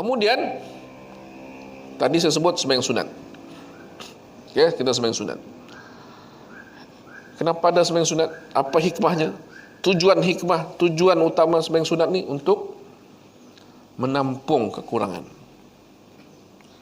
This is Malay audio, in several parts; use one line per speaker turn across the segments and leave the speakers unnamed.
Kemudian tadi saya sebut sembahyang sunat. Ya, kita sembahyang sunat. Kenapa ada sembahyang sunat? Apa hikmahnya? Tujuan utama sembahyang sunat ni untuk menampung kekurangan.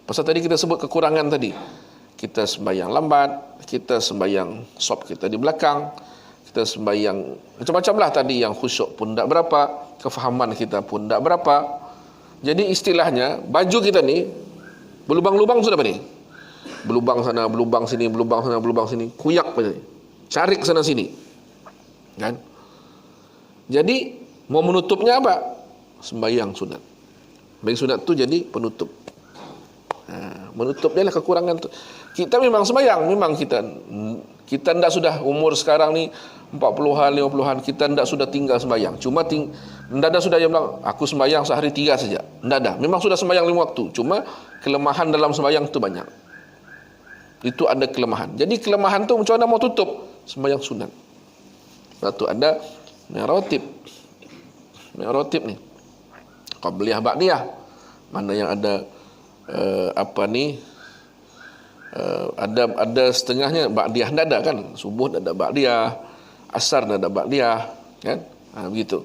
Pasal tadi kita sebut kekurangan tadi. Kita sembahyang lambat, kita sembahyang sop kita di belakang, kita sembahyang macam-macam lah tadi, yang khusyuk pun tak berapa, kefahaman kita pun tak berapa. Jadi istilahnya baju kita ni berlubang-lubang sudah apa ni? Berlubang sana, berlubang sini, berlubang sana, berlubang sini, kuyak pada ni. Carik sana sini. Kan? Jadi mau menutupnya apa? Sembahyang sunat. Sembahyang sunat tu jadi penutup. Menutup dia lah kekurangan tu. Kita memang sembahyang, memang kita ndak sudah umur sekarang ni 40-an, 50-an, kita ndak sudah tinggal sembahyang. Cuma ndak ada sudah yang bilang aku sembahyang sehari 3 saja. Ndak ada. Memang sudah sembahyang 5 waktu. Cuma kelemahan dalam sembahyang tu banyak. Itu ada kelemahan. Jadi kelemahan tu macam mana mau tutup? Sembahyang sunat. Lepas tu ada meratib. Meratib ni qabliyah ba'diyah. Mana yang ada ada setengahnya ba'diyah tak ada kan, subuh tak ada ba'diyah, asar tak ada ba'diyah kan, begitu.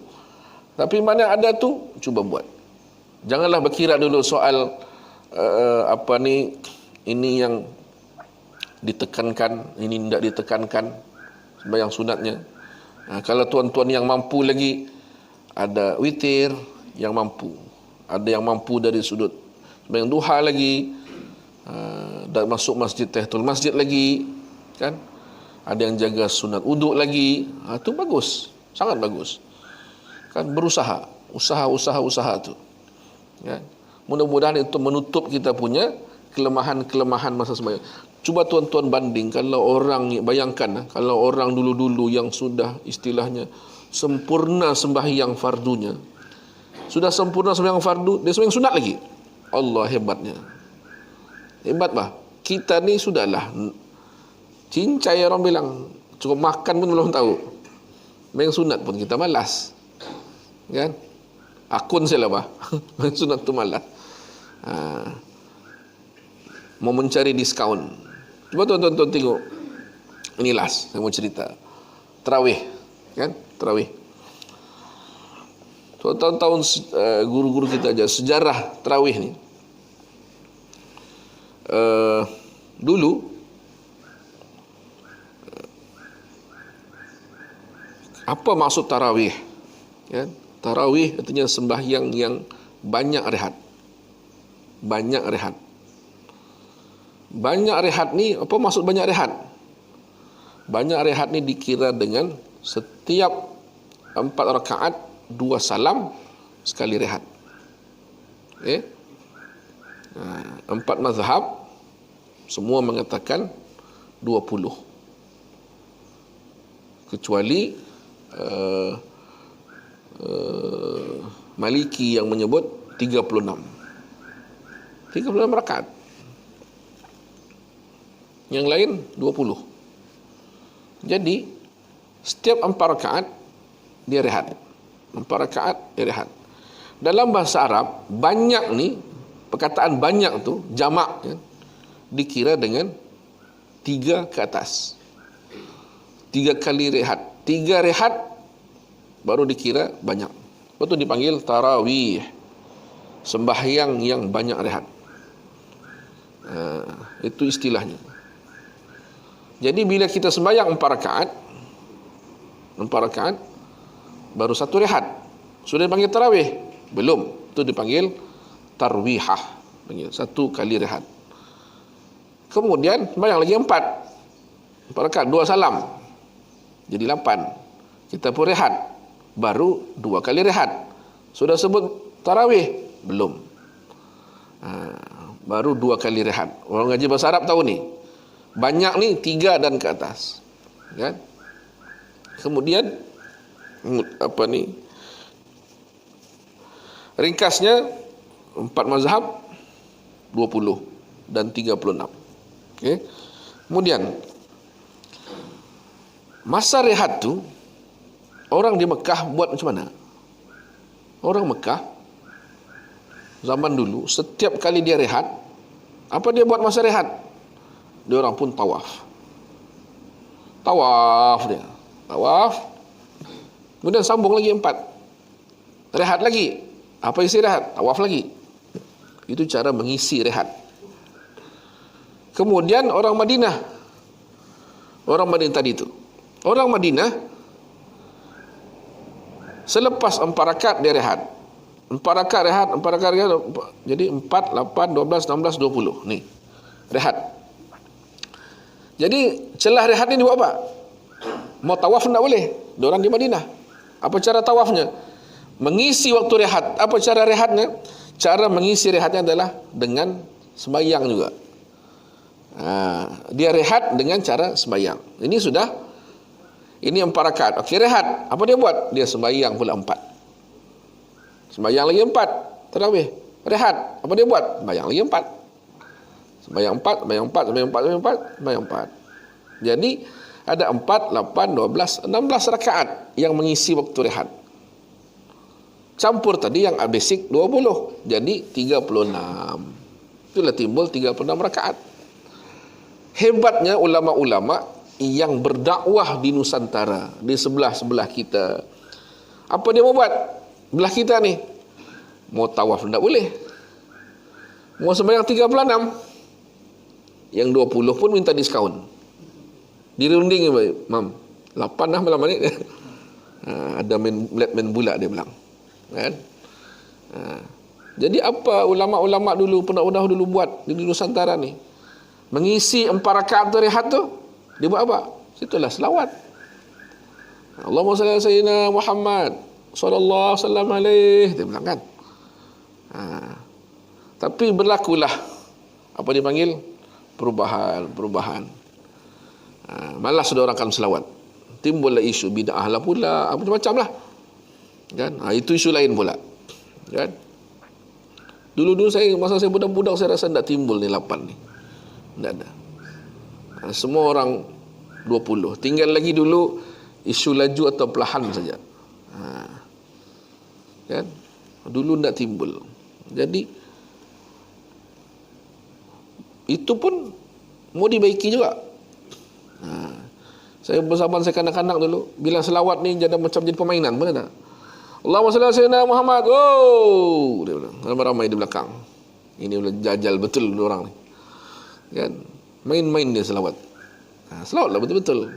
Tapi mana ada tu cuba buat. Janganlah berkira dulu soal ini yang ditekankan, ini tidak ditekankan sembahyang sunatnya. Kalau tuan-tuan yang mampu lagi, ada witir yang mampu, ada yang mampu dari sudut sembahyang duha lagi, dan masuk masjid tahiyatul masjid lagi kan, ada yang jaga sunat uduk lagi, itu bagus, sangat bagus kan. Berusaha, usaha tu kan? Mudah-mudahan itu menutup kita punya kelemahan-kelemahan masa sembahyang. Cuba tuan-tuan banding, kalau orang, bayangkan kalau orang dulu-dulu yang sudah istilahnya sempurna sembahyang fardunya, sudah sempurna sembahyang fardu, dia sembahyang sunat lagi, Allah hebatnya. Hebat bah. Kita ni sudahlah cincai, orang bilang cukup makan pun belum tahu. Main sunat pun kita malas. Kan? Akun saya lah bah. Main sunat tu malas. Mau mencari diskaun. Cuba tuan-tuan tengok. Ini last saya mau cerita. Tarawih, kan? Tarawih. Tahun-tahun guru-guru kita aja sejarah tarawih ni. Dulu apa maksud tarawih? Ya, tarawih artinya sembahyang yang banyak rehat. Banyak rehat. Banyak rehat ni apa maksud banyak rehat? Banyak rehat ni dikira dengan setiap 4 rakaat 2 salam sekali rehat. Okay? 4 mazhab semua mengatakan 20, kecuali Maliki yang menyebut 36 rakaat, yang lain 20. Jadi setiap 4 rakaat dia rehat, 4 rakaat dia rehat. Dalam bahasa Arab banyak ni, perkataan banyak tu jamak ya, dikira dengan 3 ke atas, 3 kali rehat. 3 rehat baru dikira banyak. Lepas tu dipanggil tarawih, sembahyang yang banyak rehat. Itu istilahnya. Jadi bila kita sembahyang 4 rakaat, 4 rakaat baru 1 rehat, sudah dipanggil tarawih? Belum. Itu dipanggil tarwihah, panggil 1 kali rehat. Kemudian sembahyang lagi 4 rakaat, 2 salam, jadi 8. Kita pun rehat, baru 2 kali rehat. Sudah sebut tarawih? Belum. Baru 2 kali rehat. Orang ngaji bahasa Arab tahu ni. Banyak ni 3 dan ke atas. Kan? Kemudian ringkasnya 4 mazhab 20 dan 36. Okey. Kemudian masa rehat tu orang di Mekah buat macam mana? Orang Mekah zaman dulu, setiap kali dia rehat, apa dia buat masa rehat? Dia orang pun tawaf. Tawaf dia. Tawaf. Kemudian sambung lagi 4. Rehat lagi. Apa isi rehat? Tawaf lagi. Itu cara mengisi rehat. Kemudian orang Madinah. Orang Madinah tadi itu. Orang Madinah selepas 4 rakaat dia rehat. 4 rakaat rehat, 4 rakaat rehat. Jadi 4, 8, 12, 16, 20. Ni. Rehat. Jadi celah rehat ni buat apa? Mau tawaf tak boleh. Diorang di Madinah. Apa cara tawafnya? Mengisi waktu rehat. Apa cara rehatnya? Cara mengisi rehatnya adalah dengan sembahyang juga. Dia rehat dengan cara sembahyang. Ini sudah. Ini 4 rakaat. Okey, rehat. Apa dia buat? Dia sembahyang pula 4. Sembahyang lagi 4. Tarawih. Rehat. Apa dia buat? Sembahyang lagi 4. Sembahyang 4, sembahyang 4, sembahyang 4, sembahyang 4, sembahyang 4. Jadi ada 4, 8, 12, 16 rakaat yang mengisi waktu rehat. Campur tadi yang basic 20. Jadi 36. Itulah timbul 36 rakaat. Hebatnya ulama-ulama yang berdakwah di Nusantara, di sebelah-sebelah kita. Apa dia mau buat? Belah kita ni. Mau tawaf tak boleh. Mau sembahyang 36. Yang 20 pun minta diskaun. Dirunding, Mam. 8 dah malam ni. Ada main bola dia bilang. Kan? Jadi apa ulama-ulama dulu, pendakwah dulu buat di Nusantara ni? Mengisi 4 rakaat tu rehat tu, dia buat apa? Situlah selawat. Allahumma salli ala sayyidina Muhammad sallallahu alaihi, dia bilang kan. Tapi berlakulah apa dipanggil perubahan. Malas sudah orang akan selawat. Timbullah isu bid'ah lah pula, apa macam lah. Kan? Itu isu lain pula. Kan? Dulu-dulu masa saya budak-budak, saya rasa tak timbul ni 8 ni. Tak ada. Semua orang 20. Tinggal lagi dulu isu laju atau perlahan saja. Kan? Dulu tak timbul. Jadi itu pun mau dibaiki juga. Saya bersama saya kanak-kanak dulu, bila selawat ni jadi macam jadi permainan, benar tak? Allahumma salli ala sayyidina Muhammad. Oh, dia bilang, ramai-ramai di belakang. Ini boleh jajal betul orang ni. Kan? Main-main dia selawat. Selawatlah betul-betul.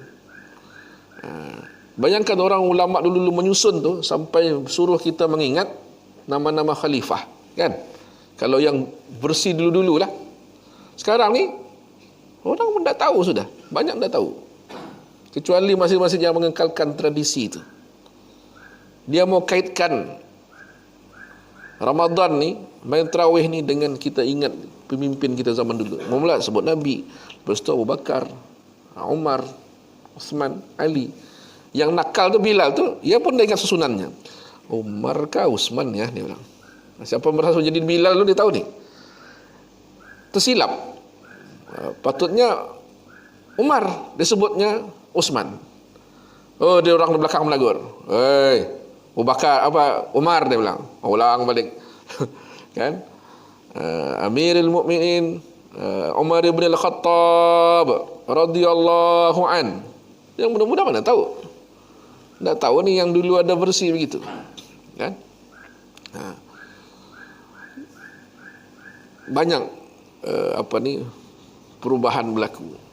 Bayangkan orang ulama dulu menyusun tu sampai suruh kita mengingat nama-nama khalifah, kan? Kalau yang bersih dulu-dulu lah. Sekarang ni orang pun tak tahu sudah. Banyak tak tahu. Kecuali masing-masing yang mengekalkan tradisi itu. Dia mau kaitkan Ramadan ni, main tarawih ni dengan kita ingat pemimpin kita zaman dulu. Mula sebut Nabi, lepas tu Abu Bakar, Umar, Uthman, Ali. Yang nakal tu Bilal tu, dia pun dah ingat susunannya. Umar kah Uthman ya, dia bilang. Siapa merasa jadi Bilal tu dia tahu ni. Tersilap. Patutnya Umar, disebutnya Uthman. Oh, dia orang di belakang menegur. Hei, Abu Bakar, apa? Umar, dia bilang. Ulang balik. Kan? Amirul Mukminin Umar ibn al-Khattab radhiyallahu an. Yang mudah-mudah mana tahu? Tak tahu ni yang dulu ada versi begitu. Kan? Banyak perubahan berlaku.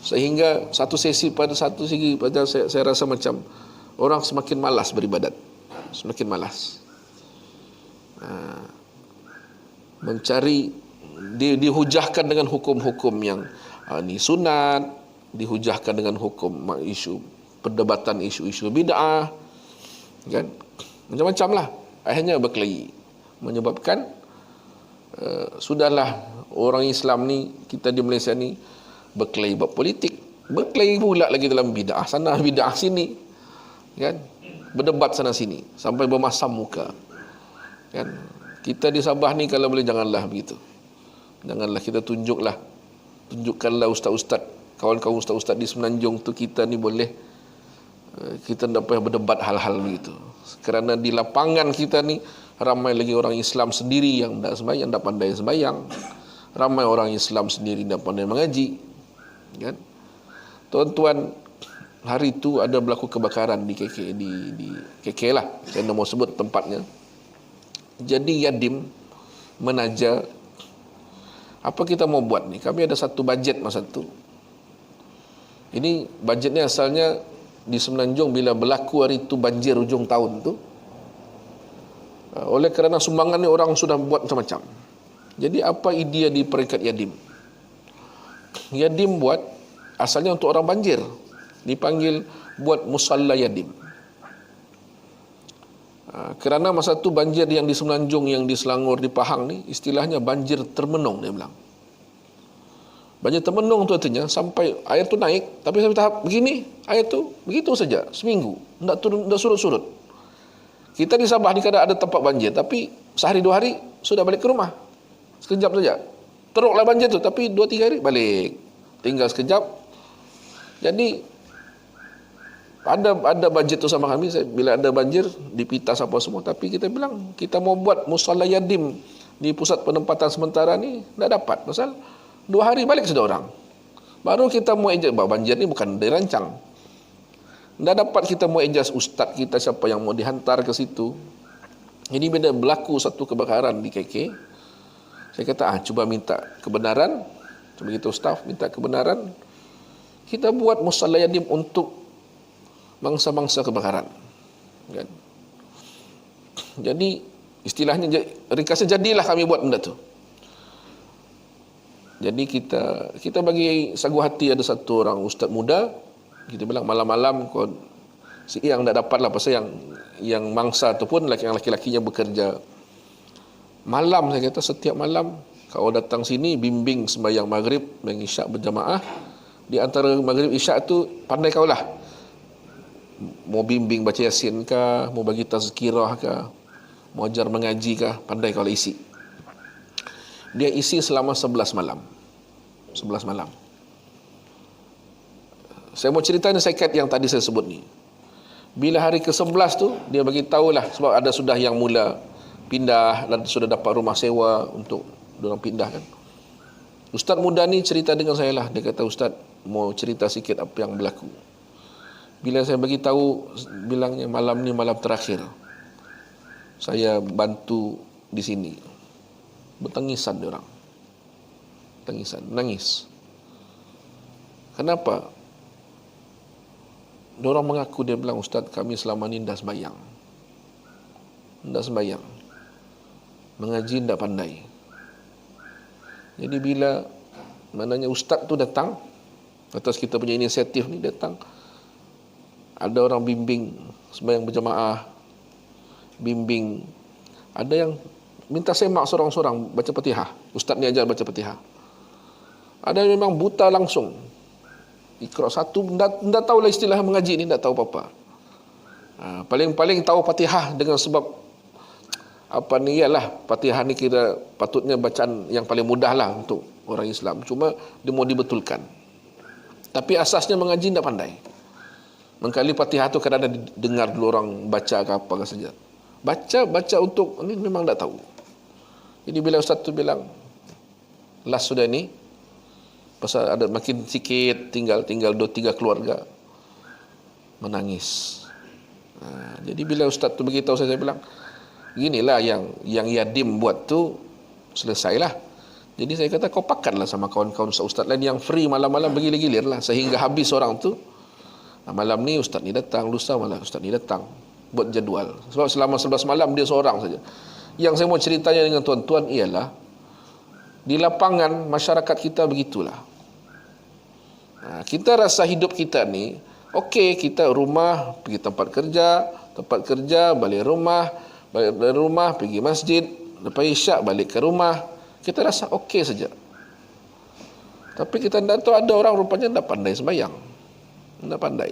Sehingga satu sesi pada satu segi pada saya rasa macam orang semakin malas beribadat. Semakin malas. Mencari dihujahkan dengan hukum-hukum yang ni sunat, dihujahkan dengan hukum isu perdebatan isu-isu bid'ah, kan? Macam-macam lah. Akhirnya berkelahi, menyebabkan sudahlah orang Islam ni, kita di Malaysia ni berkelahi bab politik, berkelahi pula lagi dalam bid'ah sana, bid'ah sini, kan? Berdebat sana sini sampai bermasam muka, kan? Kita di Sabah ni kalau boleh janganlah begitu. Janganlah kita tunjukkanlah ustaz-ustaz, kawan-kawan ustaz-ustaz di Semenanjung tu, kita ni boleh, kita tak payah berdebat hal-hal begitu. Kerana di lapangan kita ni Ramai lagi orang Islam sendiri yang tak sembahyang, tak pandai sembahyang. Ramai orang Islam sendiri tak pandai mengaji. Kan? Tuan-tuan, hari itu ada berlaku kebakaran di KK, di KK lah. Saya tak mau sebut tempatnya. Jadi Yadim menaja, apa kita mau buat ni? Kami ada satu bajet masa tu. Ini bajetnya asalnya di Semenanjung bila berlaku hari itu banjir hujung tahun tu. Oleh kerana sumbangan ni orang sudah buat macam-macam. Jadi apa idea di peringkat Yadim? Yadim buat asalnya untuk orang banjir. Dipanggil buat musalla Yadim. Kerana masa tu banjir yang di Semenanjung, yang di Selangor, di Pahang ni istilahnya banjir termenung, dia bilang. Banjir termenung tu artinya sampai air tu naik, tapi sampai tahap begini, air tu begitu saja seminggu, tak turun, tak surut-surut. Kita di Sabah ni kadang ada tempat banjir, tapi sehari dua hari sudah balik ke rumah. Sekejap saja. Teruklah banjir tu, tapi 2-3 hari balik. Tinggal sekejap. Jadi ada banjir tu sama kami. Bila ada banjir, dipitas apa semua. Tapi kita bilang, kita mau buat musalla Yadim di pusat penempatan sementara ni, tak dapat. Pasal 2 hari balik sudah orang. Baru kita mau ejak, banjir ni bukan dirancang. Tak dapat kita mau ejas ustaz kita siapa yang mau dihantar ke situ. Jadi bila berlaku satu kebakaran di KK, saya kata cuba minta kebenaran, cuba kita staf minta kebenaran, kita buat musalla Yadim untuk mangsa-mangsa kebakaran, kan? Jadi istilahnya ringkasnya jadilah kami buat benda tu. Jadi kita bagi sagu hati, ada satu orang ustaz muda. Kita bilang malam-malam kau si yang tak dapat lah, pasal yang mangsa tu pun laki-lakinya bekerja malam. Saya kata setiap malam kau datang sini bimbing sembahyang maghrib dan isyak berjamaah. Di antara maghrib isyak tu pandai kau lah, mau bimbing baca yasin kah, mau bagi tazkirah kah, mau ajar mengaji kah, pandai kau lah isi. Dia isi selama 11 malam. 11 malam. Saya mau cerita ni sekat yang tadi saya sebut ni. Bila hari ke-11 tu, dia bagi tahulah, sebab ada sudah yang mula pindah dan sudah dapat rumah sewa untuk diorang pindah kan. Ustaz muda ni cerita dengan saya lah. Dia kata, Ustaz mau cerita sikit apa yang berlaku. Bila saya bagi tahu, bilangnya malam ni malam terakhir saya bantu di sini. Bertangisan diorang. Tangisan, menangis. Kenapa? Diorang mengaku, dia bilang, Ustaz kami selama ni dah sembahyang. Tak sembahyang. Mengaji tak pandai. Jadi bila maknanya ustaz tu datang, atas kita punya inisiatif ni datang, ada orang bimbing sembahyang berjamaah, bimbing, ada yang minta semak seorang-seorang baca Fatihah. Ustaz ni ajar baca Fatihah. Ada yang memang buta langsung. Iqra satu, tak tahulah istilah mengaji ni, tak tahu apa-apa. Paling-paling tahu Fatihah dengan sebab apa ni, ialah Fatihah ni kira patutnya bacaan yang paling mudah lah untuk orang Islam. Cuma dia mau dibetulkan. Tapi asasnya mengaji tak pandai. Mengkali Fatihah tu kadang-kadang dengar dulu orang baca ke apa ke saja. Baca untuk ni memang tak tahu. Jadi bila ustaz tu bilang last sudah ni, pasal ada makin sikit, tinggal 2-3 keluarga, menangis. Jadi bila ustaz tu beritahu saya bilang, ginilah yang Yadim buat tu, selesailah. Jadi saya kata kau pakatlah sama kawan-kawan ustaz lain yang free malam-malam bergilir-gilir lah, sehingga habis orang tu. Malam ni ustaz ni datang, lusa malam ustaz ni datang, buat jadual. Sebab selama 11 malam dia seorang saja. Yang saya mau ceritanya dengan tuan-tuan ialah, di lapangan masyarakat kita begitulah. Kita rasa hidup kita ni okey, kita rumah pergi tempat kerja, balik rumah pergi masjid, lepas isyak balik ke rumah, kita rasa okey saja. Tapi kita tak tahu ada orang rupanya tak pandai sembahyang, tak pandai.